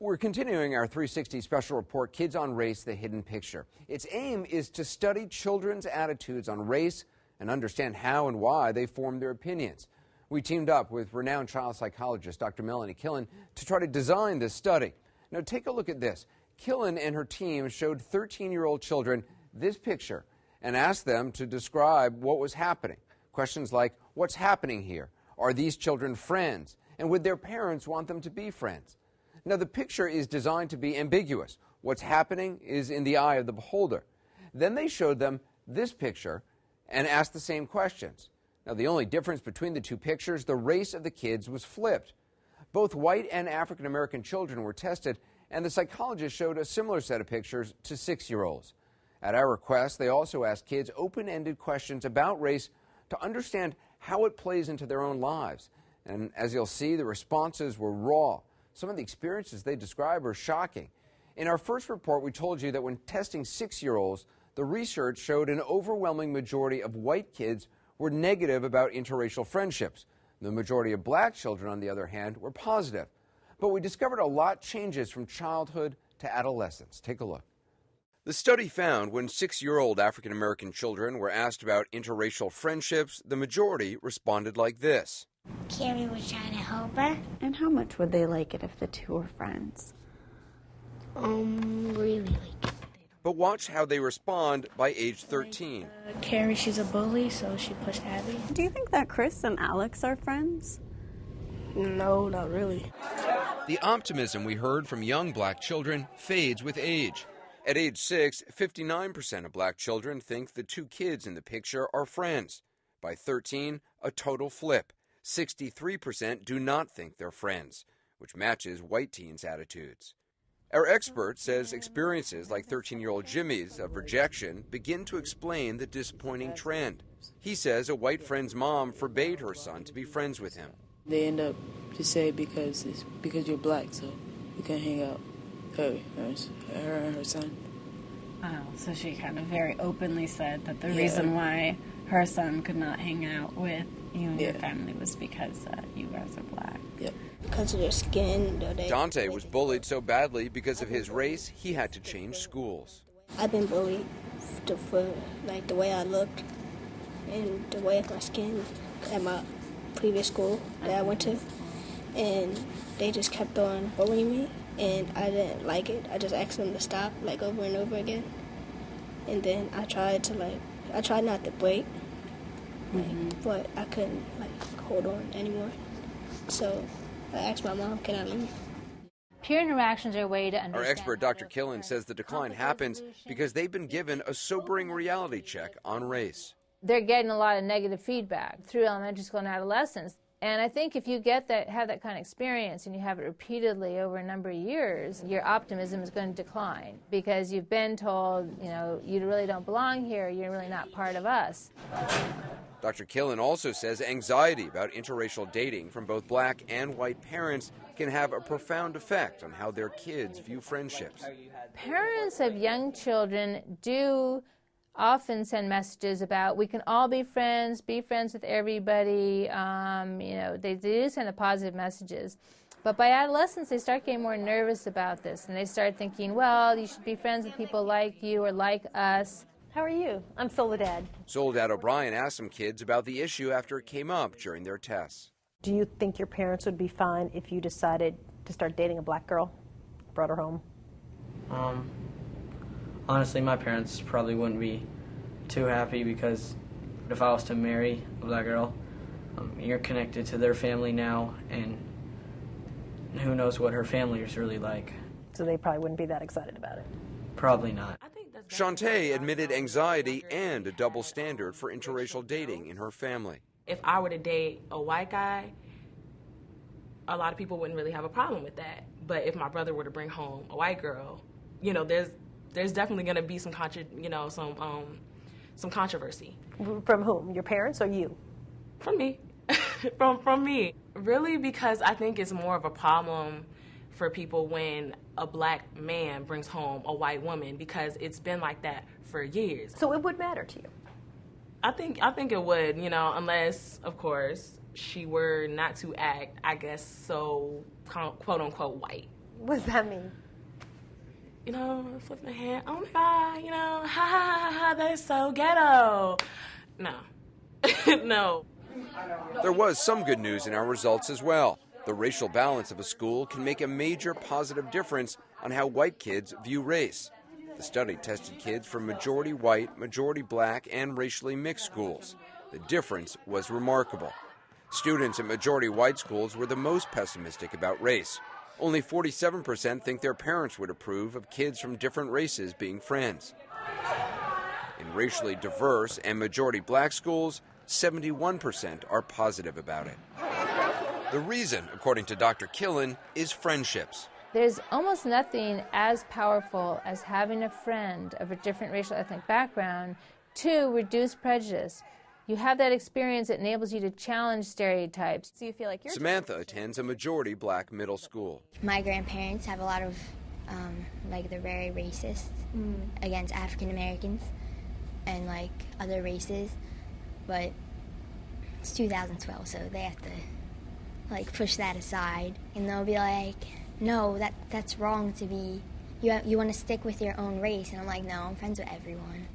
We're continuing our 360 special report, Kids on Race, The Hidden Picture. Its aim is to study children's attitudes on race and understand how and why they form their opinions. We teamed up with renowned child psychologist Dr. Melanie Killen to try to design this study. Now take a look at this. Killen and her team showed 13-year-old children this picture and asked them to describe what was happening. Questions like, what's happening here? Are these children friends? And would their parents want them to be friends? Now, the picture is designed to be ambiguous. What's happening is in the eye of the beholder. Then they showed them this picture and asked the same questions. Now, the only difference between the two pictures, the race of the kids was flipped. Both white and African American children were tested, and the psychologist showed a similar set of pictures to 6-year-olds. At our request, they also asked kids open-ended questions about race to understand how it plays into their own lives. And as you'll see, the responses were raw. Some of the experiences they describe are shocking. In our first report, we told you that when testing 6-year-olds, the research showed an overwhelming majority of white kids were negative about interracial friendships. The majority of black children, on the other hand, were positive. But we discovered a lot changes from childhood to adolescence. Take a look. The study found when 6-year-old African American children were asked about interracial friendships, the majority responded like this. Carrie was trying to help her. And how much would they like it if the two were friends? Really like it. But watch how they respond by age 13. Carrie, she's a bully, so she pushed Abby. Do you think that Chris and Alex are friends? No, not really. The optimism we heard from young black children fades with age. At age 6, 59% of black children think the two kids in the picture are friends. By 13, a total flip. 63% do not think they're friends, which matches white teens' attitudes. Our expert says experiences like 13-year-old Jimmy's of rejection begin to explain the disappointing trend. He says a white friend's mom forbade her son to be friends with him. They end up just saying because you're black, so you can't hang out. Her and her son. Oh, so she kind of very openly said that the reason why her son could not hang out with you and your family was because you guys are black. Yep. Because of their skin. Dante was bullied so badly because of his race, he had to change schools. I've been bullied for like the way I looked and the way of my skin at my previous school that I went to. And they just kept on bullying me, and I didn't like it. I just asked them to stop like over and over again. And then I tried not to break, but I couldn't hold on anymore. So I asked my mom, can I leave? Peer interactions are a way to understand. Our expert, Dr. Killen, says the decline happens because they've been given a sobering reality check on race. They're getting a lot of negative feedback through elementary school and adolescence. And I think if you have that kind of experience and you have it repeatedly over a number of years, your optimism is going to decline because you've been told, you really don't belong here, you're really not part of us. Dr. Killen also says anxiety about interracial dating from both black and white parents can have a profound effect on how their kids view friendships. Parents of young children do often send messages about we can all be friends with everybody. They do send the positive messages. But by adolescence, they start getting more nervous about this, and they start thinking, well, you should be friends with people like you or like us. How are you? I'm Soledad. Soledad O'Brien asked some kids about the issue after it came up during their tests. Do you think your parents would be fine if you decided to start dating a black girl, brought her home? Honestly, my parents probably wouldn't be too happy because if I was to marry a black girl, you're connected to their family now, and who knows what her family is really like. So they probably wouldn't be that excited about it. Probably not. Shantae admitted anxiety and a double standard for interracial dating in her family. If I were to date a white guy, a lot of people wouldn't really have a problem with that. But if my brother were to bring home a white girl, there's definitely going to be some controversy. From whom? Your parents or you? From me. from me. Really, because I think it's more of a problem for people when a black man brings home a white woman, because it's been like that for years. So it would matter to you? I think it would, unless, of course, she were not to act, I guess, so quote-unquote white. What does that mean? You know, flip my hand. Oh my God, you know, ha ha ha ha, that is so ghetto. No. No. There was some good news in our results as well. The racial balance of a school can make a major positive difference on how white kids view race. The study tested kids from majority white, majority black, and racially mixed schools. The difference was remarkable. Students in majority white schools were the most pessimistic about race. Only 47% think their parents would approve of kids from different races being friends. In racially diverse and majority black schools, 71% are positive about it. The reason, according to Dr. Killen, is friendships. There's almost nothing as powerful as having a friend of a different racial ethnic background to reduce prejudice. You have that experience that enables you to challenge stereotypes. So you feel like you're... Samantha attends a majority black middle school. My grandparents have a lot of, they're very racist against African Americans and, other races. But it's 2012, so they have to, push that aside. And they'll be like, no, that's wrong to be, you want to stick with your own race. And I'm like, no, I'm friends with everyone.